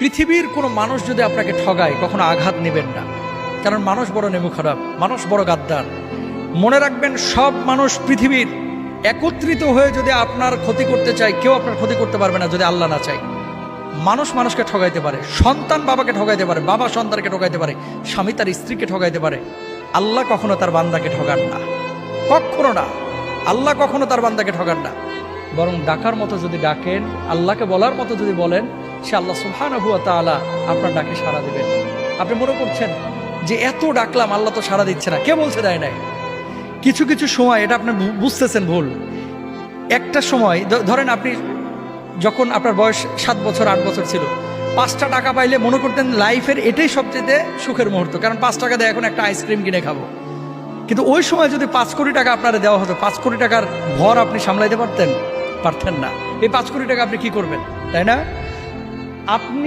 পৃথিবীর কোনো মানুষ যদি আপনাকে ঠগায় কখনো আঘাত নেবেন না, কারণ মানুষ বড় নেমু খারাপ, মানুষ বড় গাদ্দার। মনে রাখবেন, সব মানুষ পৃথিবীর একত্রিত হয়ে যদি আপনার ক্ষতি করতে চায়, কেউ আপনার ক্ষতি করতে পারবে না যদি আল্লাহ না চায়। মানুষ মানুষকে ঠগাইতে পারে, সন্তান বাবাকে ঠগাইতে পারে, বাবা সন্তানকে ঠগাইতে পারে, স্বামী তার স্ত্রীকে ঠগাইতে পারে। আল্লাহ কখনো তার বান্দাকে ঠগান না, কখনো না। আল্লাহ কখনো তার বান্দাকে ঠগান না, বরং ডাকার মতো যদি ডাকেন, আল্লাহকে বলার মতো যদি বলেন, সে আল্লাহ সুবহানাহু ওয়া তাআলা আপনার ডাকে সাড়া দেবেন। আপনি মনে করছেন যে এত ডাকলাম আল্লাহ তো সাড়া দিচ্ছে না, কে বলছে দেয় নাই? কিছু কিছু সময় এটা আপনি বুঝতেছেন ভুল। একটা সময় ধরেন, আপনি যখন আপনার বয়স 7 বছর 8 বছর ছিল, 5টা টাকা পাইলে মনে করতেন লাইফের এটাই সবচেয়ে সুখের মুহূর্ত, কারণ 5 টাকা দিয়ে এখন একটা আইসক্রিম কিনে খাবো। কিন্তু ওই সময় যদি 5 কোটি টাকা আপনারা দেওয়া হতো, 5 কোটি টাকার ভর আপনি সামলাইতে পারতেন না। এই 5 কোটি টাকা আপনি কি করবেন, তাই না? আপনি